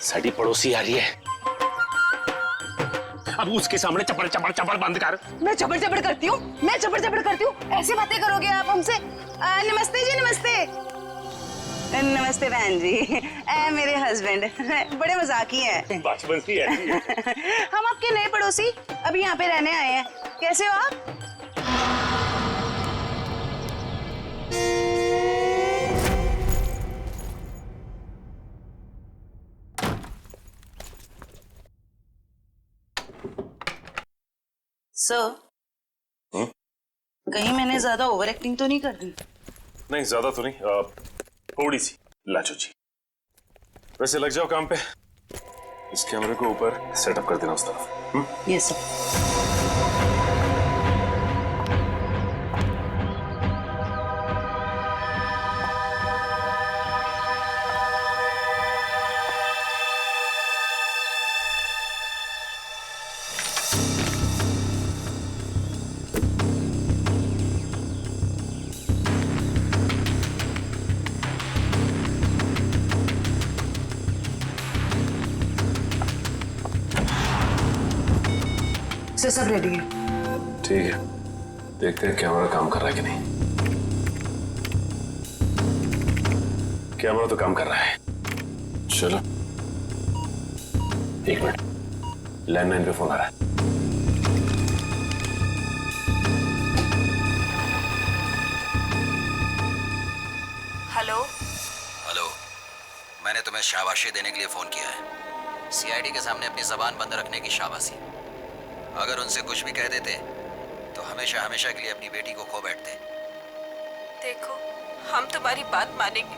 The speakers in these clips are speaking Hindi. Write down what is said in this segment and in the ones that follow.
साड़ी पड़ोसी आ रही है। अब उसके सामने चपड़ चपड़ चपड़ बंद कर। मैं चपड़ चपड़ करती हूँ, मैं चपड़ चपड़ करती हूँ? ऐसी बातें करोगे आप हमसे? नमस्ते जी, नमस्ते। नमस्ते बहन जी। मेरे हस्बैंड बड़े मजाकी हैं। बचपन से ऐसी है। हम आपके नए पड़ोसी अभी यहाँ पे रहने आए हैं। कैसे हो आप? सर, कहीं मैंने ज्यादा ओवर एक्टिंग तो नहीं कर दी? नहीं, ज्यादा तो नहीं, थोड़ी सी लाजो जी। वैसे लग जाओ काम पे। इस कैमरे को ऊपर सेटअप कर देना उस तरफ। Yes sir. सर सब रेडी है। ठीक है, देखते हैं कैमरा काम कर रहा है कि नहीं। कैमरा तो काम कर रहा है। चलो, एक मिनट, लैंडलाइन पे फोन आ रहा है। हेलो। हेलो, मैंने तुम्हें शाबाशी देने के लिए फोन किया है। सीआईडी के सामने अपनी जबान बंद रखने की शाबाशी। अगर उनसे कुछ भी कह देते तो हमेशा हमेशा के लिए अपनी बेटी को खो बैठते। देखो, हम तुम्हारी बात मानेंगे,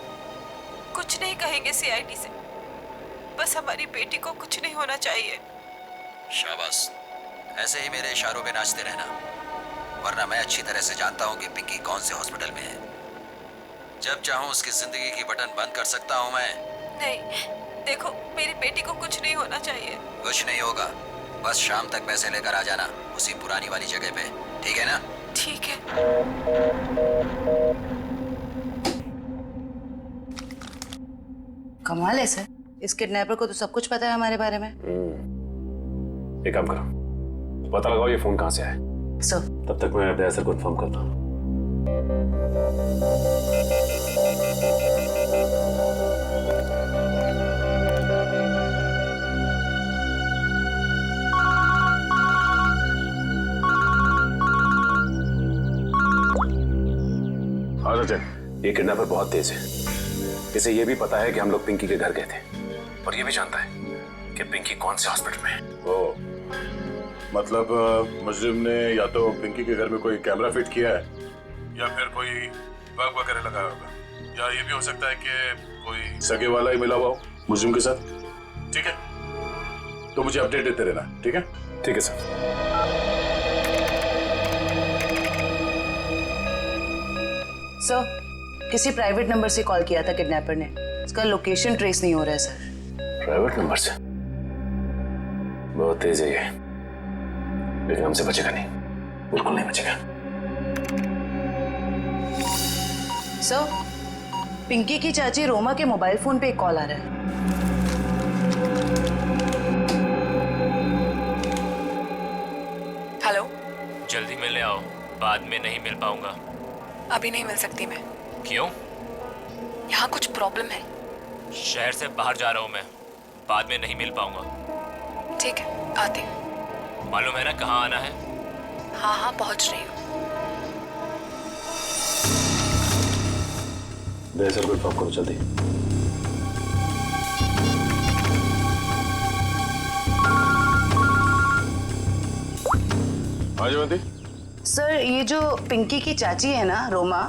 कुछ नहीं कहेंगे सीआईडी से। बस हमारी बेटी को कुछ नहीं होना चाहिए। शाबाश, ऐसे ही मेरे इशारों पे नाचते रहना, वरना मैं अच्छी तरह से जानता हूँ कि पिंकी कौन से हॉस्पिटल में है। जब चाहूँ उसकी जिंदगी की बटन बंद कर सकता हूँ मैं। नहीं, देखो, मेरी बेटी को कुछ नहीं होना चाहिए। कुछ नहीं होगा, बस शाम तक पैसे लेकर आ जाना उसी पुरानी वाली जगह पे, ठीक है ना? ठीक है। कमाल है सर, इस किडनैपर को तो सब कुछ पता है हमारे बारे में। एक काम करो, पता लगाओ ये फोन कहाँ से आया। सर तब तक मैं अपने सर को इन्फॉर्म करता हूँ। हाँ सचिन, ये किडनैपर बहुत तेज है। इसे ये भी पता है कि हम लोग पिंकी के घर गए थे, और ये भी जानता है कि पिंकी कौन से हॉस्पिटल में है। ओह, मतलब मुजरिम ने या तो पिंकी के घर में कोई कैमरा फिट किया है या फिर कोई बग वगैरह लगाया होगा, या ये भी हो सकता है कि कोई सगे वाला ही मिला हुआ हो मुजरिम के साथ। ठीक है, तो मुझे अपडेट देते रहना। ठीक है? ठीक है सर। सर, किसी प्राइवेट नंबर से कॉल किया था किडनैपर ने। इसका लोकेशन ट्रेस नहीं हो रहा है सर। प्राइवेट नंबर से? बहुत तेज है ये, लेकिन हमसे बचेगा नहीं, बिल्कुल नहीं बचेगा। सर, पिंकी की चाची रोमा के मोबाइल फोन पे एक कॉल आ रहा है। हेलो। जल्दी मिलने आओ, बाद में नहीं मिल पाऊंगा। अभी नहीं मिल सकती मैं। क्यों? यहाँ कुछ प्रॉब्लम है। शहर से बाहर जा रहा हूँ मैं, बाद में नहीं मिल पाऊंगा। ठीक है, आती हूँ। मालूम है ना कहाँ आना है? हाँ हाँ, पहुँच रही हूँ। सर को इन्फॉर्म करो जल्दी। हाँ जयवंती। सर, ये जो पिंकी की चाची है ना, रोमा,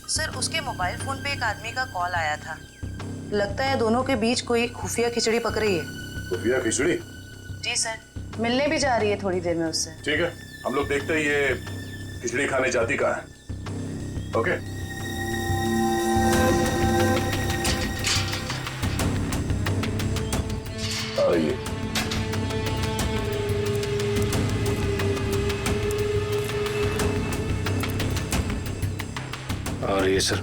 सर उसके मोबाइल फोन पे एक आदमी का कॉल आया था। लगता है दोनों के बीच कोई खुफिया खिचड़ी पक रही है। खुफिया खिचड़ी? जी सर, मिलने भी जा रही है थोड़ी देर में उससे। ठीक है, हम लोग देखते हैं ये खिचड़ी खाने जाती कहाँ है। ओके? आइए। और ये सर,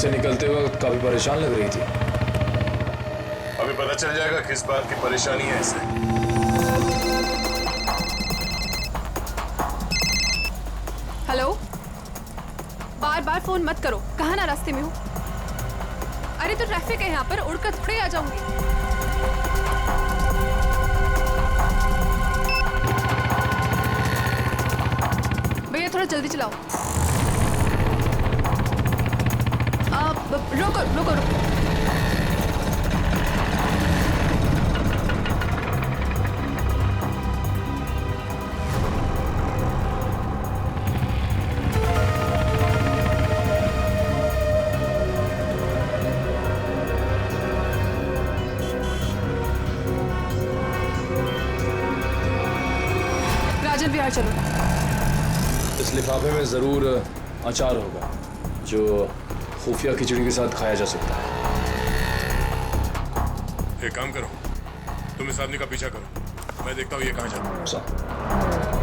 से निकलते वक्त काफी परेशान लग रही थी। अभी पता चल जाएगा किस बात की परेशानी है इसे। हेलो, बार बार फोन मत करो। कहाँ ना रास्ते में हूँ। अरे तो ट्रैफिक है यहाँ पर, उड़कर थोड़े आ जाऊंगी। भैया थोड़ा जल्दी चलाओ। रोको रोको रोको। राजन विहार चलो। इस लिफाफे में जरूर अचार होगा जो खुफिया खिचड़ी के साथ खाया जा सकता है। एक काम करो, तुम इस आदमी का पीछा करो, मैं देखता हूँ ये कहाँ जाता है।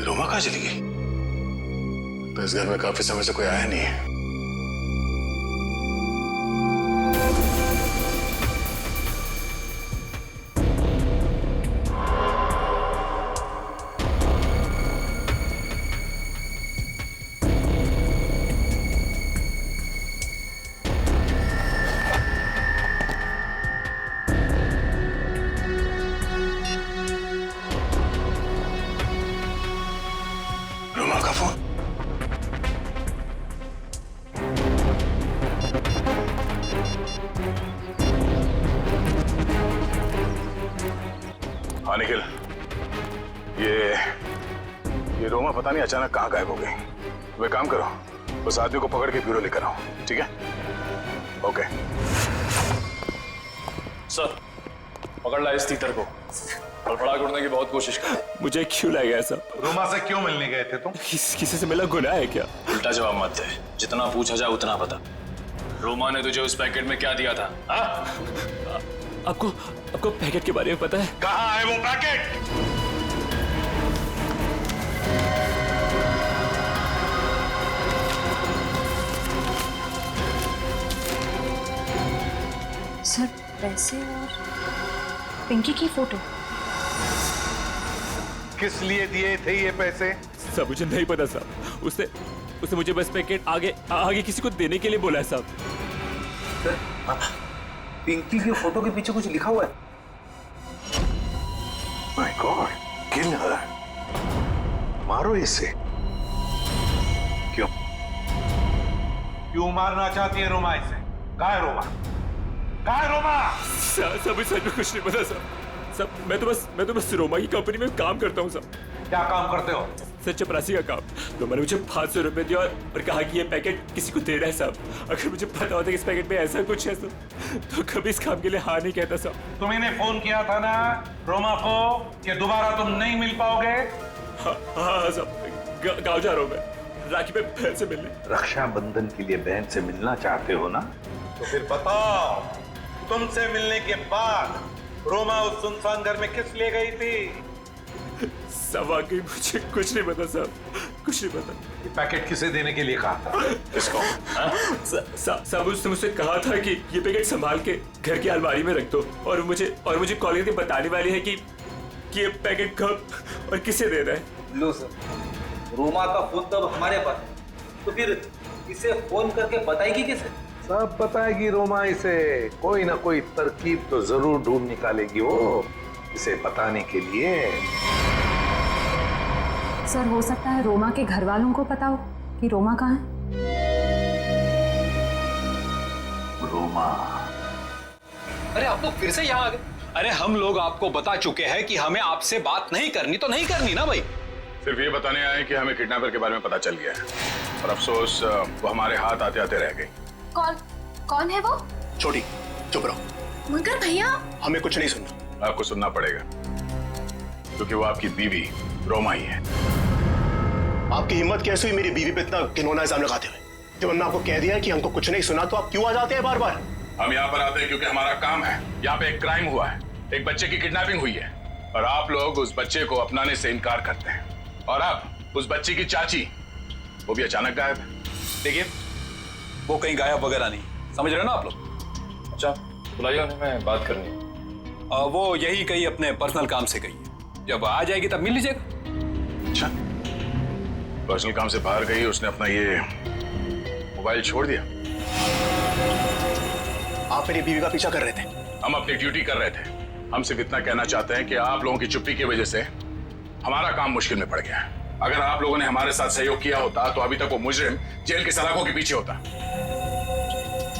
रोमा कहाँ चली गई? तो इस घर में काफी समय से कोई आया नहीं है। रोमा का फोन। हाँ निखिल, ये रोमा पता नहीं अचानक कहाँ गायब हो गई। वे काम करो, उस आदमी को पकड़ के ब्यूरो लेकर आओ, ठीक है? ओके सर, पकड़ ला इस तीतर को। फड़फड़ा उड़ने की बहुत कोशिश कर। मुझे क्यों लाया गया सब? रोमा से क्यों मिलने गए थे तुम? किसी से मिला गुनाह है क्या? उल्टा जवाब मत दे, जितना पूछा जाए उतना बता। रोमा ने तुझे उस पैकेट में क्या दिया था? आपको पैकेट के बारे में पता है? कहाँ है वो पैकेट? सर, पैसे और पिंकी की फोटो। किस लिए दिए थे ये पैसे? सब मुझे नहीं पता साहब। उसने मुझे बस पैकेट आगे किसी को देने के लिए बोला है साहब। पिंकी की फोटो के पीछे कुछ लिखा हुआ है। माय गॉड, किल हर। मारो इसे। क्यों? क्यों मारना चाहती है रोमा इसे? कहाँ है रोमा? कहाँ है रोमा? सब सच में कुछ नहीं पता साहब। सब मैं तो बस रोमा की कंपनी में काम करता हूँ साहब। क्या काम करते हो? सर, चपरासी का काम। तो मैंने मुझे 500 रुपए दिया और कहा कि ये पैकेट किसी को देना है साहब। अगर मुझे पता होता कि इस पैकेट में ऐसा कुछ है तो कभी इस काम के लिए हाँ नहीं कहता साहब। तुमने फोन किया था ना रोमा को कि दोबारा तुम नहीं मिल पाओगे? हाँ साहब, गाँव जा रहा हूँ मैं राखी पे बहन से मिलने। रक्षाबंधन के लिए बहन से मिलना चाहते हो ना? तो फिर बताओ, तुमसे मिलने के बाद रोमा उस सुनसान घर में किस लिए गई थी? सब वाकई मुझे कुछ नहीं पता साहब, कुछ नहीं पता। ये पैकेट किसे देने के लिए कहा था? किसको? साहब उसने मुझसे कहा था कि ये पैकेट संभाल के घर की अलमारी में रख दो और मुझे कॉल करके बताने वाली है कि ये पैकेट कब और किसे देना है। लो सर, रोमा का फोन तो अब हमारे पास है, तो फिर इसे फोन करके बताएगी किसे? सब बताएगी रोमा इसे, कोई ना कोई तरकीब तो जरूर ढूंढ निकालेगी वो इसे बताने के लिए। सर हो सकता है रोमा के घर वालों को पता हो कि रोमा कहाँ है। रोमा, अरे आप लोग फिर से यहाँ आ गए। अरे हम लोग आपको बता चुके हैं कि हमें आपसे बात नहीं करनी तो नहीं करनी ना भाई। सिर्फ ये बताने आए कि हमें किडनैपर के बारे में पता चल गया है और अफसोस वो हमारे हाथ आते आते रह गई। कौन है वो? छोटी चुप रहो। मगर भैया हमें कुछ नहीं सुनना। आपको सुनना पड़ेगा क्योंकि वो आपकी बीवी रोमा ही है। आपकी हिम्मत कैसे हुई मेरी बीवी पे इतना घिनौना इल्जाम लगाते हुए? जब हमने आपको कह दिया है कि हमको कुछ नहीं सुना तो आप क्यों आ जाते हैं बार बार? हम यहाँ पर आते हैं क्योंकि हमारा काम है। यहाँ पे एक क्राइम हुआ है, एक बच्चे की किडनैपिंग हुई है और आप लोग उस बच्चे को अपनाने से इनकार करते हैं। और अब उस बच्ची की चाची वो भी अचानक गायब है। देखिए वो कहीं गायब वगैरह नहीं, समझ रहे हो ना आप लोग। अच्छा बुलाइए उन्हें, मैं बात करनी है। वो यही कहीं अपने पर्सनल काम से गई है, जब आ जाएगी तब मिल लीजिएगा। अच्छा, पर्सनल काम से बाहर गई, उसने अपना ये मोबाइल छोड़ दिया। आप मेरी बीवी का पीछा कर रहे थे? हम अपनी ड्यूटी कर रहे थे। हम सिर्फ इतना कहना चाहते हैं कि आप लोगों की चुप्पी की वजह से हमारा काम मुश्किल में पड़ गया है। अगर आप लोगों ने हमारे साथ सहयोग किया होता तो अभी तक वो मुजरिम जेल की सलाखों के पीछे होता।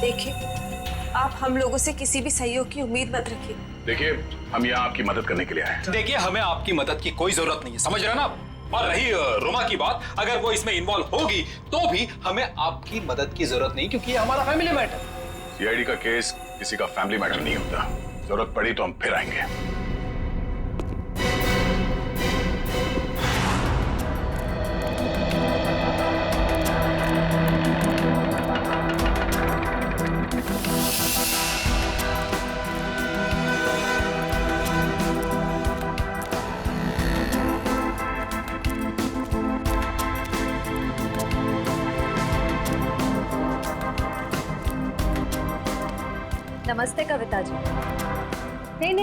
देखिए, आप हम लोगों से किसी भी सहयोग की उम्मीद मत रखिए। देखिए, हम यहाँ आपकी मदद करने के लिए आए हैं। देखिए हमें आपकी मदद की कोई जरूरत नहीं है, समझ रहे हैं ना आप। और रही रोमा की बात, अगर वो इसमें इन्वॉल्व होगी तो भी हमें आपकी मदद की जरूरत नहीं, क्योंकि ये हमारा फैमिली मैटर। सीआईडी का केस किसी का फैमिली मैटर नहीं होता। जरूरत पड़ी तो हम फिर आएंगे। नमस्ते कविता जी।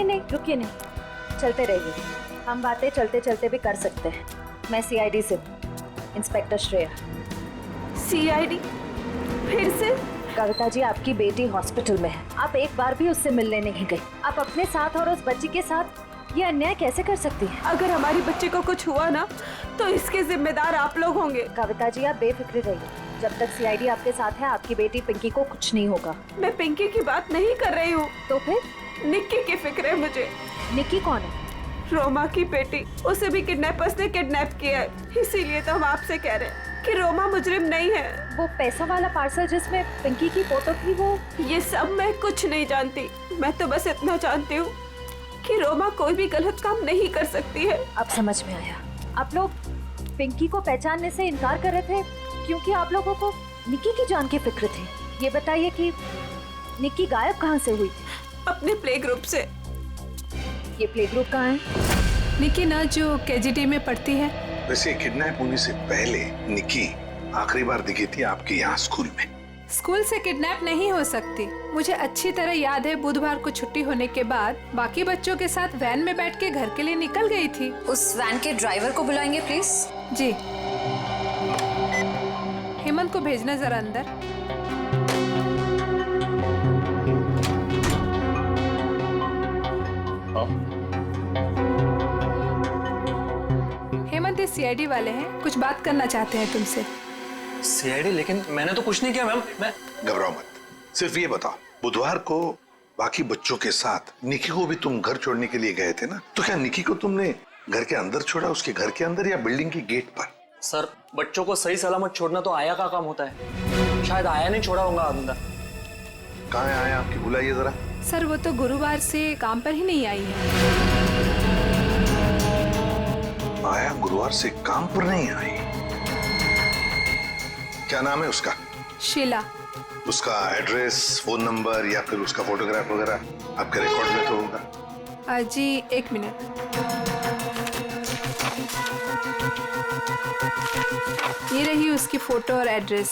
नहीं रुकिए, नहीं चलते रहिए। हम बातें चलते चलते भी कर सकते हैं। मैं सीआईडी से हूँ, इंस्पेक्टर श्रेया। सीआईडी? फिर से? कविता जी, आपकी बेटी हॉस्पिटल में है, आप एक बार भी उससे मिलने नहीं गई। आप अपने साथ और उस बच्ची के साथ ये अन्याय कैसे कर सकती हैं? अगर हमारी बच्चे को कुछ हुआ ना तो इसके जिम्मेदार आप लोग होंगे। कविता जी, आप बेफिक्र रहिए। जब तक सीआईडी आपके साथ है, आपकी बेटी पिंकी को कुछ नहीं होगा। मैं पिंकी की बात नहीं कर रही हूँ। तो फिर? निक्की की फिक्र है मुझे। निक्की कौन है? रोमा की बेटी। उसे भी किडनैपर्स ने किडनैप किया है, इसीलिए तो हम आपसे कह रहे हैं कि रोमा मुजरिम नहीं है। वो पैसा वाला पार्सल जिसमें पिंकी की फोटो थी, वो? ये सब मैं कुछ नहीं जानती। मैं तो बस इतना जानती हूँ कि रोमा कोई भी गलत काम नहीं कर सकती है। अब समझ में आया। आप लोग पिंकी को पहचानने से इनकार कर रहे थे क्योंकि आप लोगों को निक्की की जान की फिक्र थी। ये बताइए कि निक्की गायब कहाँ से हुई थी? अपने प्ले ग्रुप से। ये प्ले ग्रुप कहाँ है? निक्की ना जो केजीटी में पढ़ती है। वैसे किडनैप होने से पहले निक्की आखिरी बार दिखी थी आपके यहाँ स्कूल में। स्कूल से किडनैप नहीं हो सकती। मुझे अच्छी तरह याद है, बुधवार को छुट्टी होने के बाद बाकी बच्चों के साथ वैन में बैठ के घर के लिए निकल गई थी। उस वैन के ड्राइवर को बुलाएंगे प्लीज। जी। हेमंत को भेजना जरा अंदर। हेमंत ये सीआईडी वाले हैं, कुछ बात करना चाहते हैं तुमसे। सीआईडी? लेकिन मैंने तो कुछ नहीं किया मैम। मैं घबराओ मत, सिर्फ ये बताओ, बुधवार को बाकी बच्चों के साथ निक्की को भी तुम घर छोड़ने के लिए गए थे ना? तो क्या निक्की को तुमने घर के अंदर छोड़ा, उसके घर के अंदर या बिल्डिंग की गेट पर? सर, बच्चों को सही सलामत छोड़ना तो आया का काम होता है। शायद आया नहीं छोड़ा होगा अंदर। कहाँ है आया आपकी? बुलाइए जरा। सर वो तो गुरुवार से काम पर ही नहीं आई है। आया गुरुवार से काम पर नहीं आई? क्या नाम है उसका? शीला। उसका एड्रेस, फोन नंबर या फिर उसका फोटोग्राफ वगैरह आपके रिकॉर्ड में तो होगा? जी एक मिनट। ये रही उसकी फोटो और एड्रेस।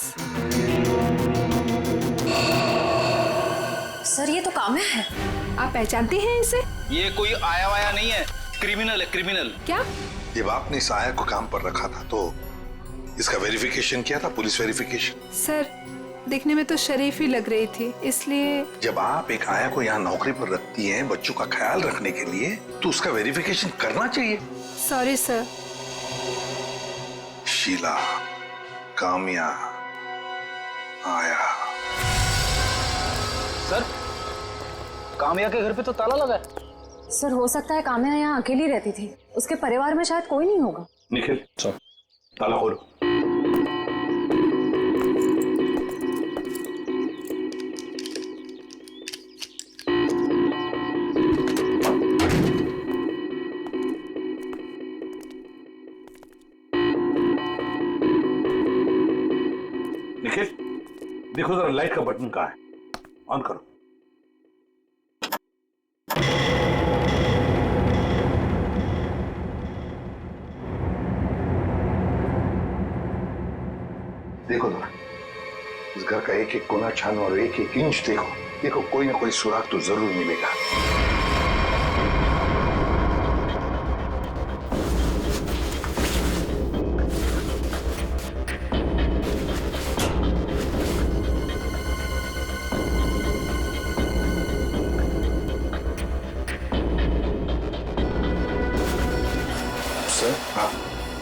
सर ये तो काम्या है। आप पहचानते हैं इसे? ये कोई आया वाया नहीं है, क्रिमिनल है, क्रिमिनल। क्या? जब आपने इस आया को काम पर रखा था तो इसका वेरिफिकेशन किया था, पुलिस वेरिफिकेशन? सर दिखने में तो शरीफ ही लग रही थी, इसलिए। जब आप एक आया को यहाँ नौकरी पर रखती हैं बच्चों का ख्याल रखने के लिए, तो उसका वेरिफिकेशन करना चाहिए। Sorry sir. शीला, काम्या, आया। सर, काम्या के घर पे तो ताला लगा है। सर हो सकता है काम्या यहाँ अकेली रहती थी, उसके परिवार में शायद कोई नहीं होगा। निखिल, ताला खोलो। निखिल, देखो जरा लाइट का बटन कहाँ है, ऑन करो। देखो जरा, इस घर का एक एक कोना छानो और एक एक इंच देखो। देखो कोई ना कोई सुराग तो जरूर मिलेगा।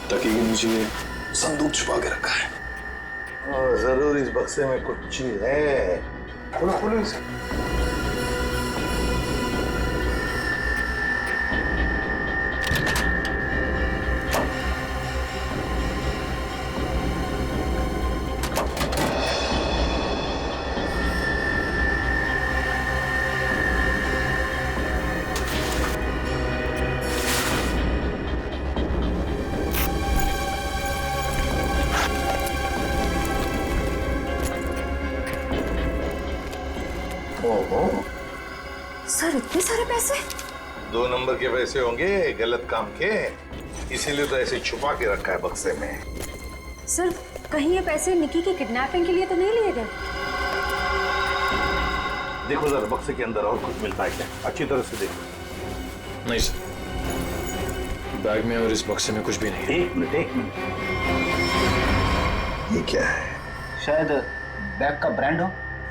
तकिए के नीचे संदूक छुपा के रखा है। जरूर इस बक्से में कुछ चीज है। खोलो खोलो इसे। सर इतने सारे पैसे? 2 नंबर के पैसे होंगे गलत काम के, इसीलिए तो ऐसे छुपा के रखा है बक्से में। सर कहीं ये पैसे निकी की किडनैपिंग के लिए तो नहीं लिए गए? देखो जरा बक्से के अंदर और कुछ मिलता है क्या, अच्छी तरह से देखो। नहीं सर, बैग में और इस बक्से में कुछ भी नहीं है। एक मिनट। ये क्या है? शायद बैग का ब्रांड हो।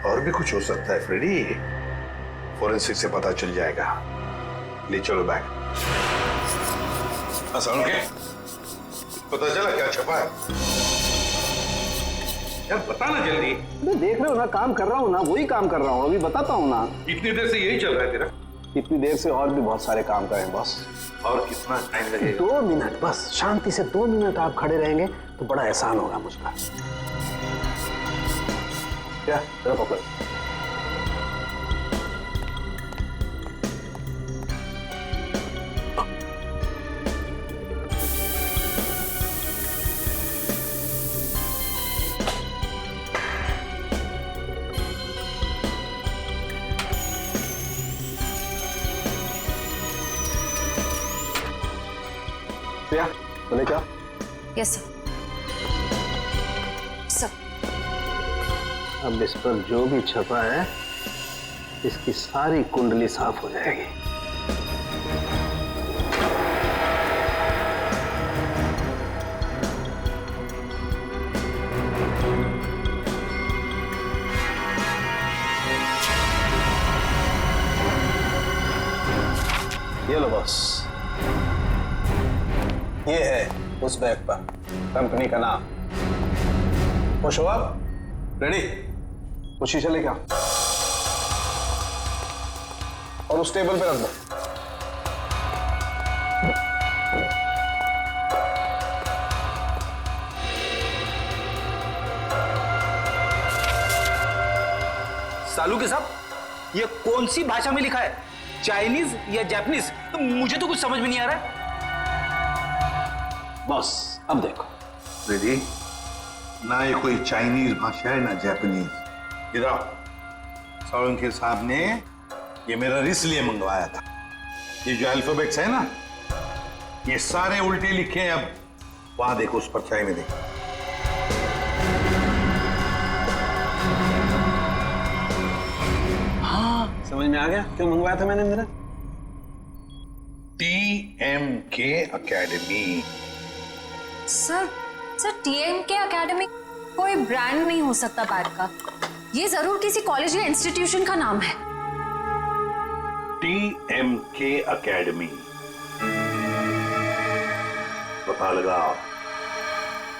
और भी कुछ हो सकता है फ्रेडी, फोरेंसिक से पता चल जाएगा। ले चलो बैग। आसान के पता चला क्या छपा है? यार बताना जल्दी। मैं देख रहे हो ना, काम कर रहा हूँ ना, वही काम कर रहा हूँ, अभी बताता हूँ ना। इतनी देर से यही चल रहा है तेरा? इतनी देर से और भी बहुत सारे काम करें बॉस। और कितना टाइम लगेगा? 2 मिनट बस, शांति से 2 मिनट आप खड़े रहेंगे तो बड़ा एहसान होगा मुझ पर। क्या तेरा पकड़। बोले क्या? Yes sir. सर अब इस पर जो भी छपा है इसकी सारी कुंडली साफ हो जाएगी। ये लो बॉस, ये है उस बैग पर कंपनी का नाम। खुश हो आप? रेडी? वो शीशा लेके आओ और उस टेबल पे रख दो। सालू के साहब, ये कौन सी भाषा में लिखा है, चाइनीज या जापानीज? तो मुझे तो कुछ समझ में नहीं आ रहा है। बॉस अब देखो। रेडी? ना ये कोई चाइनीज भाषा है ना जापानीज। इधर सोलंकी साहब ने ये मेरा इसलिए मंगवाया था। ये जो अल्फाबेट्स है ना, ये सारे उल्टे लिखे हैं। अब वहां देखो, उस परछाई में देखो। हाँ समझ में आ गया क्यों मंगवाया था मैंने मेरा। TMK academy. Sir sir TMK academy कोई ब्रांड नहीं हो सकता बैग का, ये जरूर किसी कॉलेज या इंस्टीट्यूशन का नाम है। TMK एकेडमी, पता लगाओ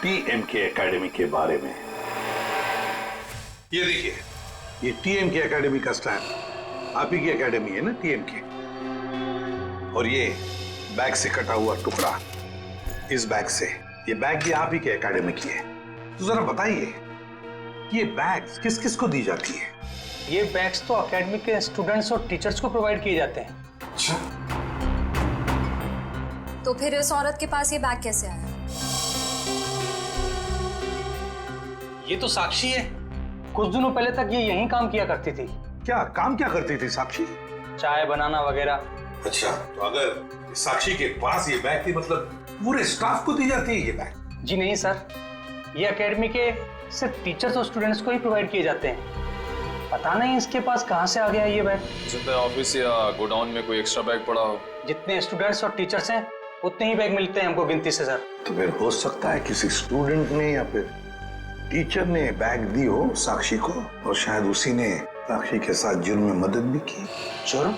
TMK एकेडमी के बारे में। ये देखिए, ये TMK एकेडमी का स्टैंड, आप ही की एकेडमी है ना TMK। और ये बैग से कटा हुआ टुकड़ा, इस बैग से, ये बैग भी आप ही के एकेडमी की है। तो जरा बताइए, ये बैग्स किस किस को दी जाती है? ये बैग्स तो एकेडमी के स्टूडेंट्स और टीचर्स को प्रोवाइड किए जाते हैं। अच्छा, तो फिर इस औरत के पास ये बैग कैसे आया? ये तो साक्षी है, कुछ दिनों पहले तक ये यहीं काम किया करती थी। क्या काम क्या करती थी साक्षी? चाय बनाना वगैरह। अच्छा, तो अगर साक्षी के पास ये बैग थी, मतलब पूरे स्टाफ को दी जाती है ये बैग? जी नहीं सर, ये एकेडमी के सिर्फ टीचर्स और स्टूडेंट्स को ही प्रोवाइड किए जाते हैं। पता नहीं इसके पास कहाँ से आ गया ये बैग। सकता है ऑफिस या गोडाउन में कोई एक्स्ट्रा बैग पड़ा हो। जितने स्टूडेंट्स और टीचर्स हैं उतने ही बैग मिलते हैं हमको गिनती से सर। तो फिर हो सकता है किसी स्टूडेंट ने या फिर टीचर ने बैग दी हो साक्षी को, और शायद उसी ने साक्षी के साथ जुर्म में मदद भी की। जुर्म?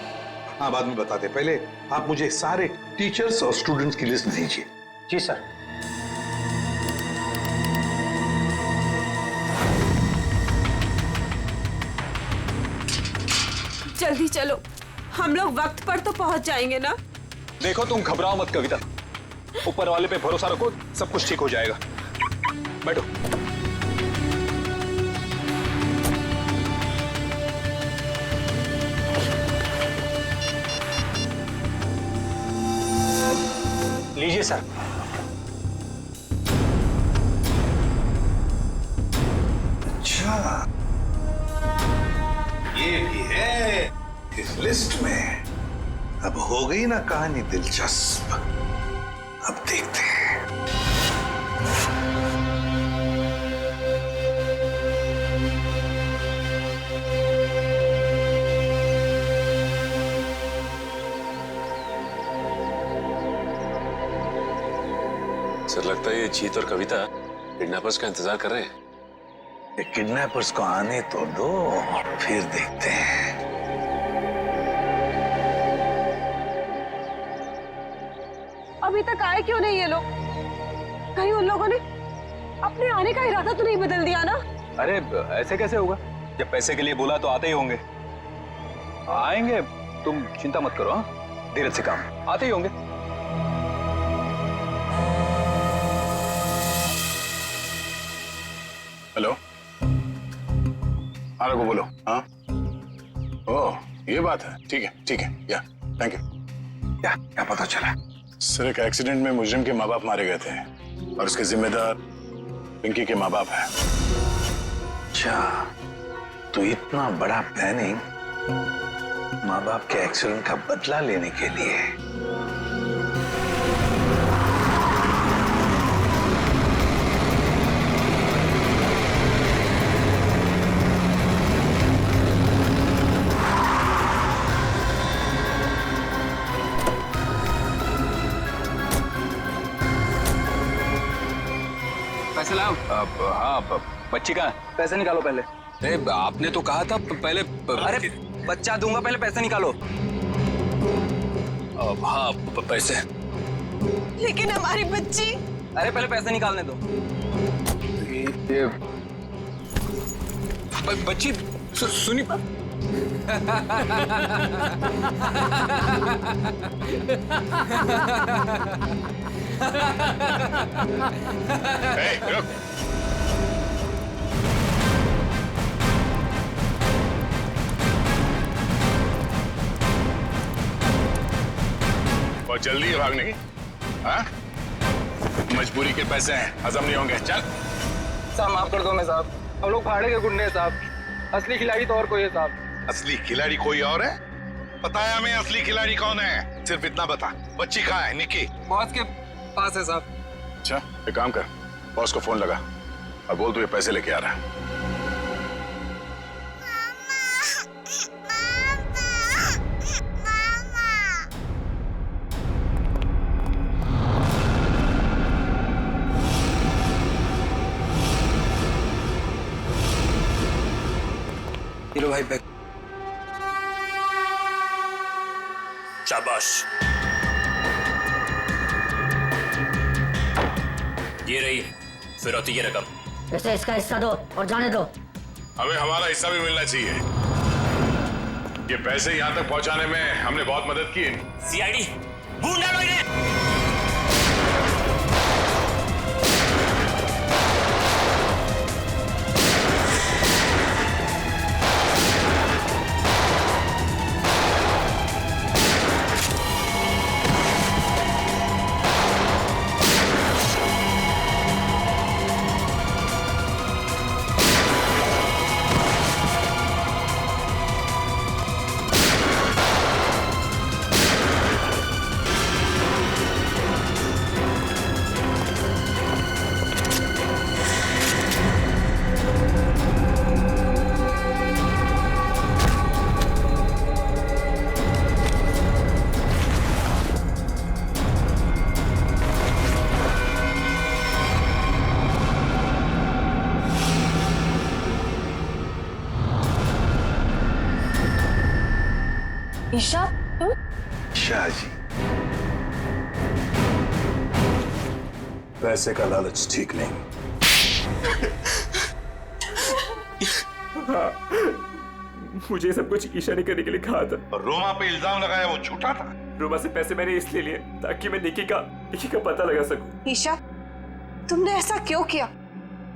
हाँ, बाद में बताते, पहले आप मुझे सारे टीचर्स और स्टूडेंट्स की लिस्ट दीजिए। जी सर। जल्दी चलो, हम लोग वक्त पर तो पहुंच जाएंगे ना। देखो तुम घबराओ मत कविता, ऊपर वाले पे भरोसा रखो, सब कुछ ठीक हो जाएगा। बैठो। लीजिए सर। अच्छा, ये भी है इस लिस्ट में। अब हो गई ना कहानी दिलचस्प। अब देखते हैं। सर, लगता है ये जीत और कविता किडनैपर्स का इंतजार कर रहे हैं। ये किडनैपर्स को आने तो दो, फिर देखते हैं। अभी तक आए क्यों नहीं ये लोग? कहीं उन लोगों ने अपने आने का इरादा तो नहीं बदल दिया ना? अरे ऐसे कैसे होगा? जब पैसे के लिए बोला तो आते ही होंगे। आएंगे, तुम चिंता मत करो। हाँ, धीरज से काम, आते ही होंगे। हेलो, हाँ रघु बोलो। हाँ, ओह ये बात है, ठीक है, या थैंक यू। क्या पता चला? सर, एक एक्सीडेंट में मुजरिम के माँ बाप मारे गए थे और उसके जिम्मेदार पिंकी के माँ बाप हैं। अच्छा, तो इतना बड़ा प्लानिंग माँ बाप के एक्सीडेंट का बदला लेने के लिए। पैसे लाओ। हाँ, बच्ची कहाँ है? पैसे निकालो पहले। अरे आपने तो कहा था पहले। अरे बच्चा दूंगा, पहले पैसे निकालो। हाँ, पैसे। लेकिन हमारी बच्ची। अरे पहले पैसे निकालने दो। ये बच्ची सुनी। रुक। बहुत जल्दी है भागने की। हाँ, मजबूरी के पैसे हैं, हजम नहीं होंगे। चल साहब माफ कर दो मैं साहब, हम लोग भाड़े के गुंडे हैं साहब, असली खिलाड़ी तो और कोई है साहब। असली खिलाड़ी कोई और है? पता है हमें असली खिलाड़ी कौन है, सिर्फ इतना बता। बच्ची कहाँ है? निकी बॉस के पास है साहब। अच्छा, एक काम कर, बॉस को फोन लगा और बोल तू ये पैसे लेके आ रहा है। शाबाश। ये रही फिरौती की रकम। इसे इसका हिस्सा दो और जाने दो। हमें हमारा हिस्सा भी मिलना चाहिए। ये पैसे यहाँ तक पहुँचाने में हमने बहुत मदद की। सीआईडी ढूंढ डालो इन्हें। ईशा, तुम? शाह जी, पैसे का लालच ठीक नहीं। मुझे सब कुछ ईशा ने करने के लिए कहा था। और रोमा पे इल्जाम लगाया वो झूठा था। रोमा से पैसे मैंने इसलिए लिए ताकि मैं निकी का पता लगा सकूं। ईशा, तुमने ऐसा क्यों किया?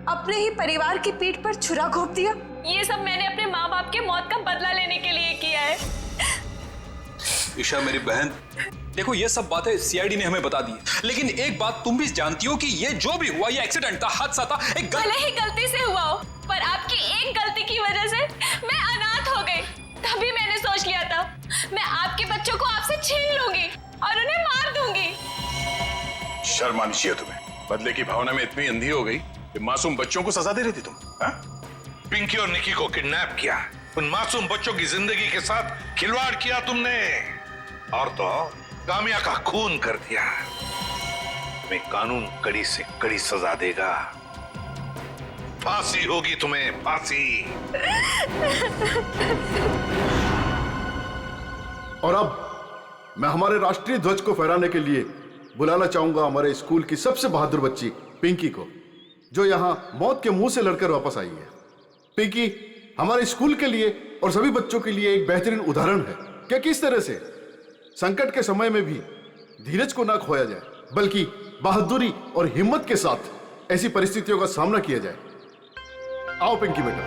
अपने ही परिवार की पीठ पर छुरा घोंप दिया। ये सब मैंने अपने माँ बाप के मौत का बदला लेने के लिए किया है। ईशा मेरी बहन, देखो ये सब बातें सीआईडी ने हमें बता दी, लेकिन एक बात तुम भी जानती हो कि ये जो भी हुआ ये एक्सीडेंट था, हादसा था, एक भले ही गलती से हुआ हो, पर आपकी एक गलती की वजह से मैं अनाथ हो गई। तभी मैंने सोच लिया था मैं आपके बच्चों को आपसे छीन लूंगी और उन्हें मार दूंगी। शर्म आनी चाहिए तुम्हें। बदले की भावना में इतनी अंधी हो गई कि मासूम बच्चों को सजा दे रही थी तुम। हा? पिंकी और निकी को किडनैप किया, उन मासूम बच्चों की जिंदगी के साथ खिलवाड़ किया तुमने, और तो कामिया का खून कर दिया। तुम्हें कानून कड़ी से कड़ी सजा देगा। फांसी होगी तुम्हें, फांसी। और अब मैं हमारे राष्ट्रीय ध्वज को फहराने के लिए बुलाना चाहूंगा हमारे स्कूल की सबसे बहादुर बच्ची पिंकी को, जो यहां मौत के मुंह से लड़कर वापस आई है। पिंकी हमारे स्कूल के लिए और सभी बच्चों के लिए एक बेहतरीन उदाहरण है कि किस तरह से संकट के समय में भी धीरज को ना खोया जाए, बल्कि बहादुरी और हिम्मत के साथ ऐसी परिस्थितियों का सामना किया जाए। आओ पिंकी बेटा।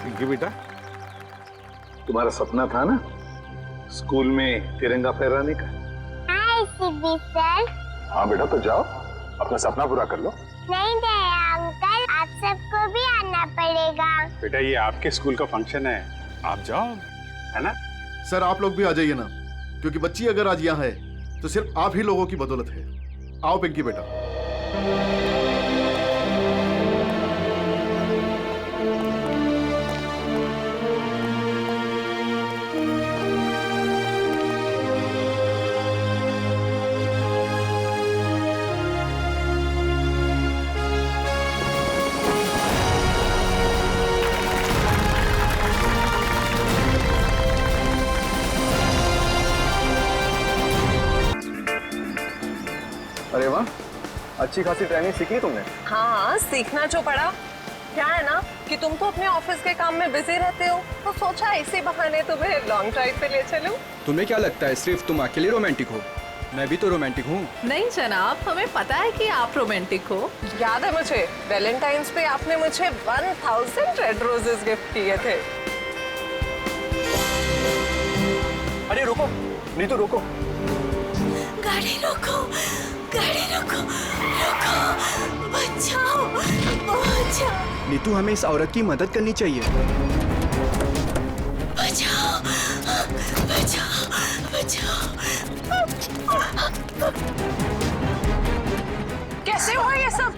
पिंकी बेटा, तुम्हारा सपना था ना स्कूल में तिरंगा फहराने का? सर। हाँ बेटा, तो जाओ अपना सपना पूरा कर लो। नहीं अंकल, आप सबको भी आना पड़ेगा। बेटा ये आपके स्कूल का फंक्शन है, आप जाओ, है ना? सर आप लोग भी आ जाइए ना, क्योंकि बच्ची अगर आज यहाँ है तो सिर्फ आप ही लोगों की बदौलत है। आओ पिंकी बेटा। अरे वाह, अच्छी खासी ट्रेनिंग सीख ली तुमने। हाँ, सीखना जो पड़ा। क्या है ना कि तुम तो अपने ऑफिस के काम में बिजी रहते हो, तो सोचा इसी बहाने तुम्हें लॉन्ग ड्राइव पे ले चलूं। तुम्हें क्या लगता है सिर्फ तुम अकेले रोमांटिक हो? मैं भी तो रोमांटिक हूँ। नहीं जनाब, हमें पता है कि आप रोमांटिक हो। याद है मुझे, वैलेंटाइंस पे आपने मुझे 1000 रेड रोजेस गिफ्ट किए थे। अरे रुको नीतू, रुको। गाड़ी रोको, गाड़ी रोको, रोको, बचाओ, बचाओ। नीतू, हमें इस औरत की मदद करनी चाहिए। बचाओ, बचाओ, बचाओ। कैसे हुआ ये सब?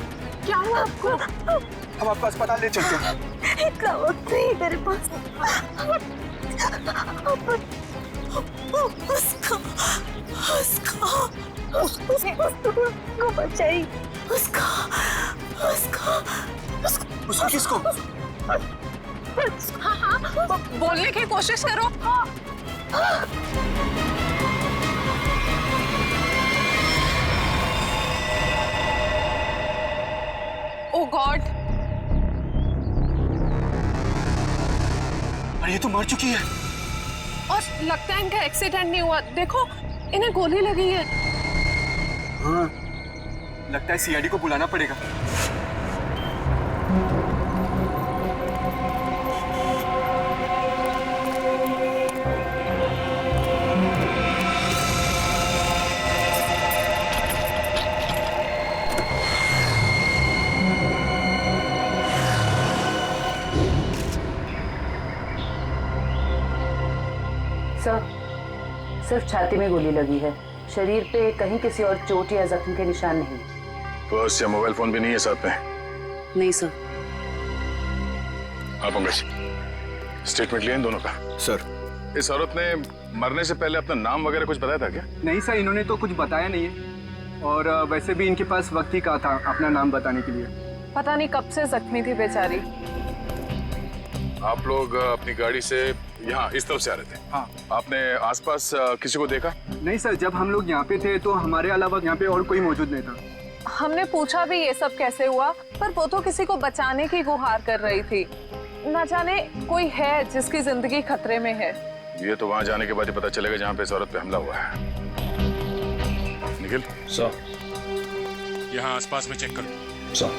क्या हुआ आपको? हम आपको अस्पताल ले चलते हैं। इतना वक्त नहीं मेरे पास। उसको उसको बचाई। उसको किसको? हाँ, बोलने की कोशिश करो। ओह गॉड, अरे ये तो मर चुकी है। और लगता है इनका एक्सीडेंट नहीं हुआ, देखो इन्हें गोली लगी है। हाँ, लगता है सीआईडी को बुलाना पड़ेगा। सर, सिर्फ छाती में गोली लगी है, शरीर पे कहीं किसी और चोट या जख्म के निशान नहीं। पर्स या मोबाइल फोन भी नहीं है साथ में? नहीं सर। हाँ पंकज, स्टेटमेंट लिया इन दोनों का? सर, इस औरत ने मरने से पहले अपना नाम वगैरह कुछ बताया था क्या? नहीं सर, इन्होंने तो कुछ बताया नहीं है, और वैसे भी इनके पास वक्त ही कहा था अपना नाम बताने के लिए। पता नहीं कब से जख्मी थी बेचारी। आप लोग अपनी गाड़ी से यहाँ इस तरफ से आ रहे थे? हाँ। आपने आसपास किसी को देखा? नहीं सर, जब हम लोग यहाँ पे थे तो हमारे अलावा यहाँ पे और कोई मौजूद नहीं था। हमने पूछा भी ये सब कैसे हुआ, पर वो तो किसी को बचाने की गुहार कर रही थी। न जाने कोई है जिसकी जिंदगी खतरे में है। ये तो वहाँ जाने के बाद ही पता चलेगा जहाँ पे इस औरत पे हमला हुआ है। निखिल सर, यहाँ आसपास में चेक करो। सर,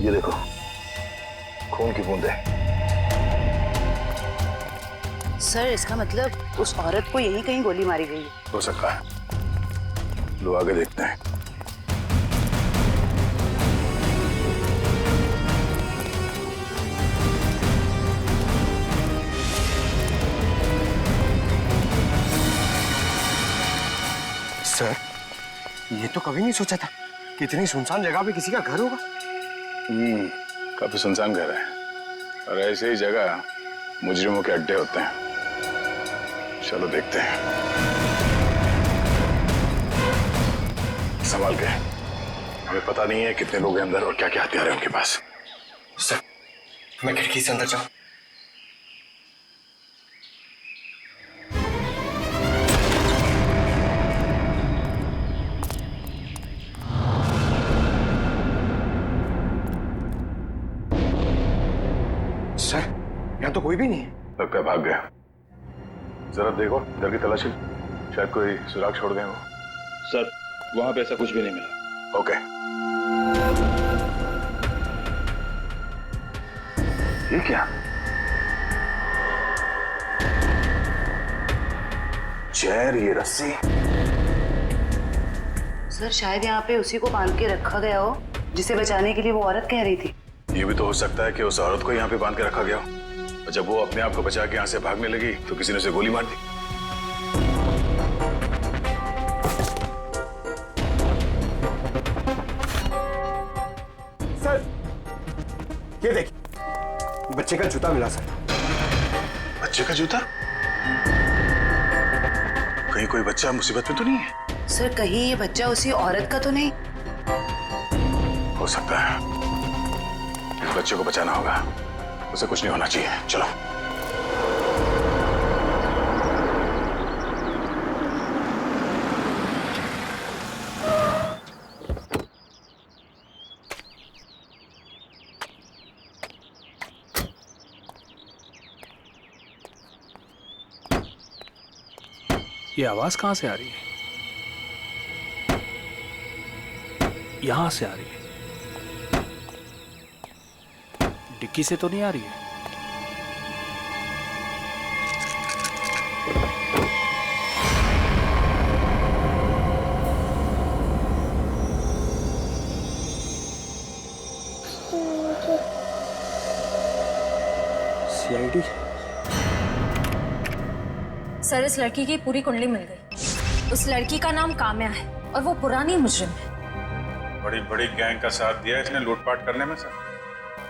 ये देखो, खून की बूंदें। सर, इसका मतलब उस औरत को यहीं कहीं गोली मारी गई है। हो सकता है, लो आगे देखते हैं। सर, ये तो कभी नहीं सोचा था कि इतनी सुनसान जगह पे किसी का घर होगा। काफी सुनसान घर है, और ऐसे ही जगह मुजरिमों के अड्डे होते हैं। चलो देखते हैं। संभाल के, हमें पता नहीं है कितने लोग हैं अंदर और क्या क्या हथियार है उनके पास। सर, मैं खिड़की से अंदर जाऊं? सर, यहाँ तो कोई भी नहीं है। लगता है भाग गया। जरा देखो, इधर की तलाशी, शायद कोई सुराग छोड़ गए हो। सर, वहां पे ऐसा कुछ भी नहीं मिला। ओके। ये क्या? चेयर, ये रस्सी। सर, शायद यहाँ पे उसी को बांध के रखा गया हो जिसे बचाने के लिए वो औरत कह रही थी। ये भी तो हो सकता है कि उस औरत को यहाँ पे बांध के रखा गया हो, और जब वो अपने आप को बचा के यहाँ से भागने लगी तो किसी ने उसे गोली मार दी। सर, ये देखिए, बच्चे का जूता मिला सर। बच्चे का जूता? कहीं कोई बच्चा मुसीबत में तो नहीं है? सर, कहीं ये बच्चा उसी औरत का तो नहीं? हो सकता है। इस बच्चे को बचाना होगा, उसे कुछ नहीं होना चाहिए। चलो। ये आवाज कहां से आ रही है? यहां से आ रही है। डिक्की से तो नहीं आ रही है। सीआईडी? सर, इस लड़की की पूरी कुंडली मिल गई। उस लड़की का नाम काम्या है और वो पुरानी मुजरिम है। बड़ी बड़ी गैंग का साथ दिया इसने लूटपाट करने में सर।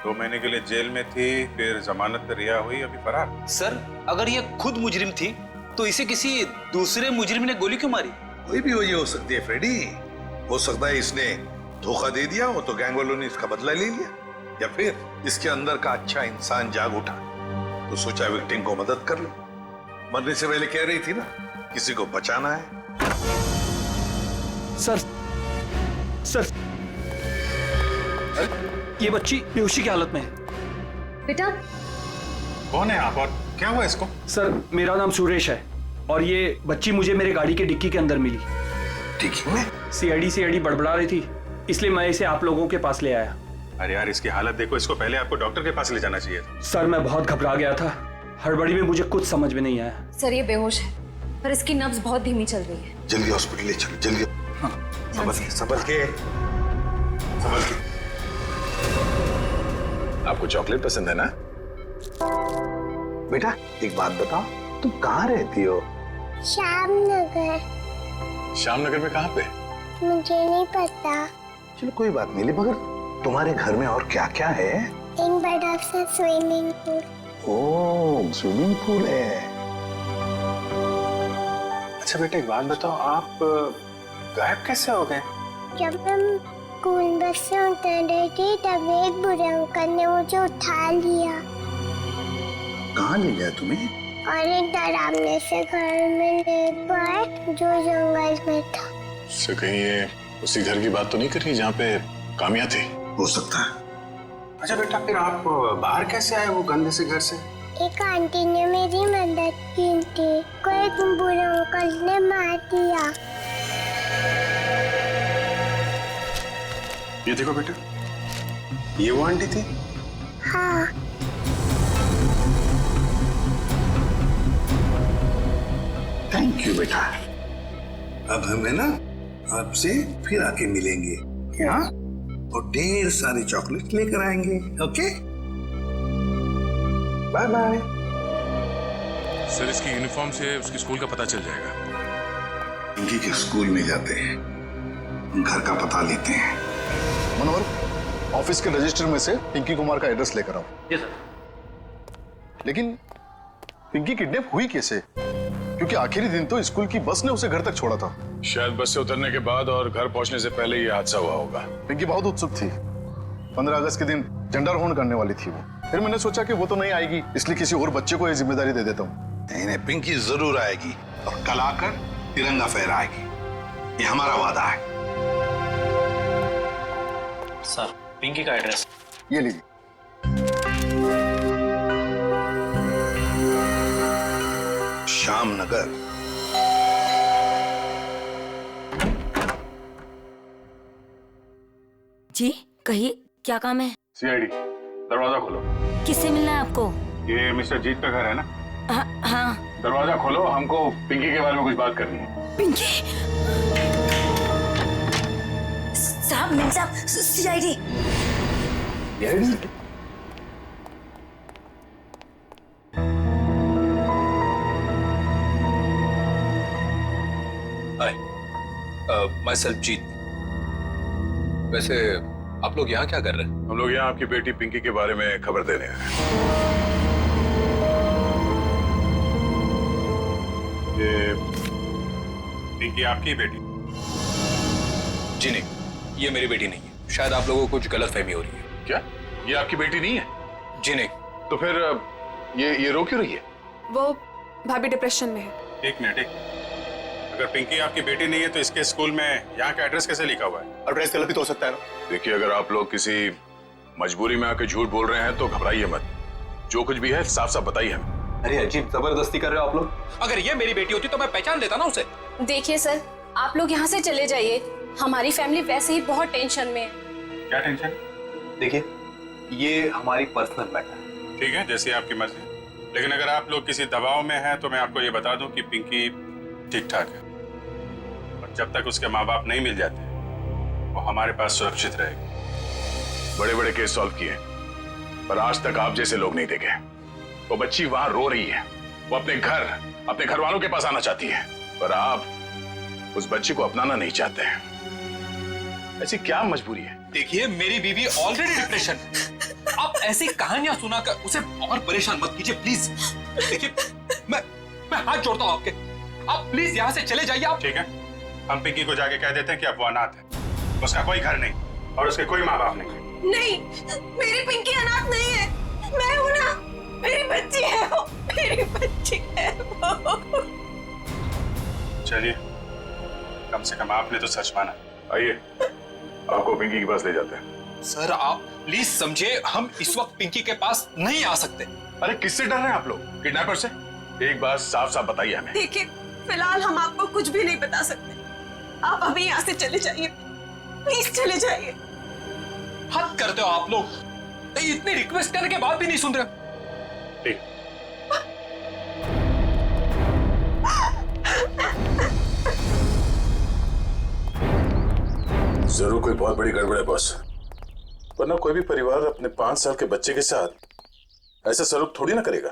2 महीने के लिए जेल में थी, फिर जमानत पे रिहा हुई, अभी फरार। सर अगर ये खुद मुजरिम थी तो इसे किसी दूसरे मुजरिम ने गोली क्यों मारी? कोई भी वजह हो सकती है फ्रेडी। हो सकता है इसने धोखा दे दिया हो तो गैंग वालों ने इसका बदला ले लिया, या फिर इसके अंदर का अच्छा इंसान जाग उठा तो सोचा विक्टिम को मदद कर लो। मरने से पहले कह रही थी ना किसी को बचाना है। सर ये बच्ची बेहोशी की हालत में है। बेटा कौन है आप और क्या हुआ इसको? सर मेरा नाम सुरेश है और ये बच्ची मुझे मेरे गाड़ी के डिक्की के अंदर मिली। डिक्की में? सीआईडी बड़बड़ा रही थी, इसलिए मैं इसे आप लोगों के पास ले आया। अरे यार इसकी हालत देखो, इसको पहले आपको डॉक्टर के पास ले जाना चाहिए था। सर मैं बहुत घबरा गया था, हड़बड़ी में मुझे कुछ समझ में नहीं आया। सर ये बेहोश है पर इसकी नब्ज बहुत धीमी चल रही है। जल्दी हॉस्पिटल ले चलो, जल्दी। संभल के। आपको चॉकलेट पसंद है ना? बेटा एक बात बताओ, तुम कहाँ रहती हो? श्यामनगर। श्यामनगर में कहाँ पे? मुझे नहीं पता। चलो कोई बात नहीं, मगर तुम्हारे घर में और क्या क्या है? एक बड़ा सा स्विमिंग पूल। ओह स्विमिंग पूल है। अच्छा बेटा एक बात बताओ, आप गायब कैसे हो गए? जब हम स्कूल बस से उतर रही थी तब एक बुरे अंकल ने मुझे उठा लिया। कहाँ ले गया तुम्हें? और एक डरावने से घर में ले गए जो जंगल में था। उससे कहीं ये उसी घर की बात तो नहीं कर रही जहाँ पे कामिया थी? हो सकता है। अच्छा बेटा फिर आप बाहर कैसे आए वो गंदे से घर से? एक आंटी ने मेरी मदद की थी, कोई बुरे अंकल ने मार दिया। ये देखो बेटा, ये वो आंटी थी? हाँ। थैंक यू बेटा। अब हमें ना आपसे फिर आके मिलेंगे, हाँ? और ढेर सारे चॉकलेट लेकर आएंगे। Okay bye bye. सर इसकी यूनिफॉर्म से उसके स्कूल का पता चल जाएगा। पिंकी के स्कूल में जाते हैं, घर का पता लेते हैं। मनोहर ऑफिस के रजिस्टर में से पिंकी कुमार का एड्रेस लेकर आओ। Yes sir. लेकिन पिंकी किडनैप हुई कैसे? क्योंकि आखिरी दिन तो स्कूल की बस ने उसे घर तक छोड़ा था। शायद बस से उतरने के बाद और घर पहुंचने से पहले ये हादसा हुआ होगा। पिंकी बहुत उत्सुक थी, 15 अगस्त के दिन झंडारोहण करने वाली थी वो। फिर मैंने सोचा कि वो तो नहीं आएगी, इसलिए किसी और बच्चे को ये जिम्मेदारी दे देता हूँ। नहीं, पिंकी जरूर आएगी और कल आकर तिरंगा फहराएगी, ये हमारा वादा है। सर पिंकी का एड्रेस ये लीजिए। श्यामनगर। जी कहिए, क्या काम है? सीआईडी, दरवाजा खोलो। किससे मिलना है आपको? ये मिस्टर जीत का घर है ना? हाँ। दरवाजा खोलो, हमको पिंकी के बारे में कुछ बात करनी है। पिंकी? साहब मिल साहब, सीआईडी। माय सेल्फ जीत। वैसे आप लोग यहाँ क्या कर रहे हैं? हम लोग यहाँ आपकी बेटी पिंकी के बारे में खबर देने आए हैं। ये पिंकी आपकी बेटी? जी नहीं, ये मेरी बेटी नहीं है। शायद आप लोगों को कुछ गलतफहमी हो रही है। क्या ये आपकी बेटी नहीं है? जी नहीं। तो फिर ये रो क्यों रही है? वो भाभी डिप्रेशन में है। एक मिनट, अगर पिंकी आपकी बेटी नहीं है तो इसके स्कूल में यहाँ का एड्रेस कैसे लिखा हुआ है? एड्रेस गलत भी तो हो सकता है ना? देखिए अगर आप लोग किसी मजबूरी में आके झूठ बोल रहे हैं तो घबराइए मत, जो कुछ भी है साफ साफ बताइए हमें। अरे अजीब जबरदस्ती कर रहे हो आप लोग। अगर ये मेरी बेटी होती तो मैं पहचान लेता ना उसे। देखिए सर, आप लोग यहाँ से चले जाइए, हमारी फैमिली वैसे ही बहुत टेंशन में है। क्या टेंशन? देखिए ये हमारी पर्सनल मैटर है। ठीक है, जैसी आपकी मर्जी। लेकिन अगर आप लोग किसी दबाव में हैं तो मैं आपको ये बता दूं कि पिंकी ठीक ठाक है, और जब तक उसके माँ बाप नहीं मिल जाते वो हमारे पास सुरक्षित रहेगी। बड़े बड़े केस सॉल्व किए पर आज तक आप जैसे लोग नहीं देखे। वो बच्ची वहां रो रही है, वो अपने घर वालों के पास आना चाहती है, पर आप उस बच्ची को अपनाना नहीं चाहते हैं। ऐसी क्या मजबूरी है? देखिए मेरी बीवी ऑलरेडी डिप्रेशन, अब ऐसी कहानियां सुनाकर उसे और परेशान मत कीजिए प्लीज। देखिए मैं हाथ जोड़ता हूँ आपके, आप प्लीज यहाँ से चले जाइए। आप ठीक है, हम पिंकी को जाके कह देते हैं कि अब वो अनाथ है, उसका कोई घर नहीं और उसके कोई माँ बाप नहीं। नहीं, मेरी पिंकी अनाथ नहीं है, मैं हूं ना, मेरी बच्ची है वो, मेरी बच्ची है वो। चलिए, कम से कम आपने तो सच माना। आइए, आपको पिंकी के पास ले जाते हैं। सर आप प्लीज समझे, हम इस वक्त पिंकी के पास नहीं आ सकते। अरे किससे डर रहे हैं आप लोग? किडनैपर से? एक बात साफ साफ बताइए हमें। देखिए, फिलहाल हम आपको कुछ भी नहीं बता सकते, आप अभी यहाँ से चले जाइए, प्लीज चले जाइए। हद करते हो आप लोग, इतनी रिक्वेस्ट करने के बाद भी नहीं सुन रहे। ठीक, जरूर कोई बहुत बड़ी गड़बड़ है बॉस, वरना कोई भी परिवार अपने 5 साल के बच्चे के साथ ऐसा सलूक थोड़ी ना करेगा।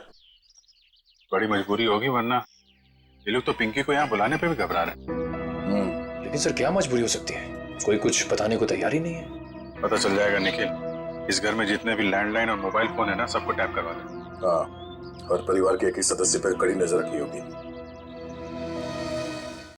बड़ी मजबूरी होगी, वरना ये लोग तो पिंकी को यहाँ बुलाने पे भी घबरा रहे हैं। लेकिन सर क्या मजबूरी हो सकती है, कोई कुछ बताने को तैयार ही नहीं है। पता चल जाएगा निखिल, इस घर में जितने भी लैंडलाइन और मोबाइल फोन है ना, सबको टैप करवा दे। हाँ, और परिवार के एक ही सदस्य पर कड़ी नजर रखी होगी।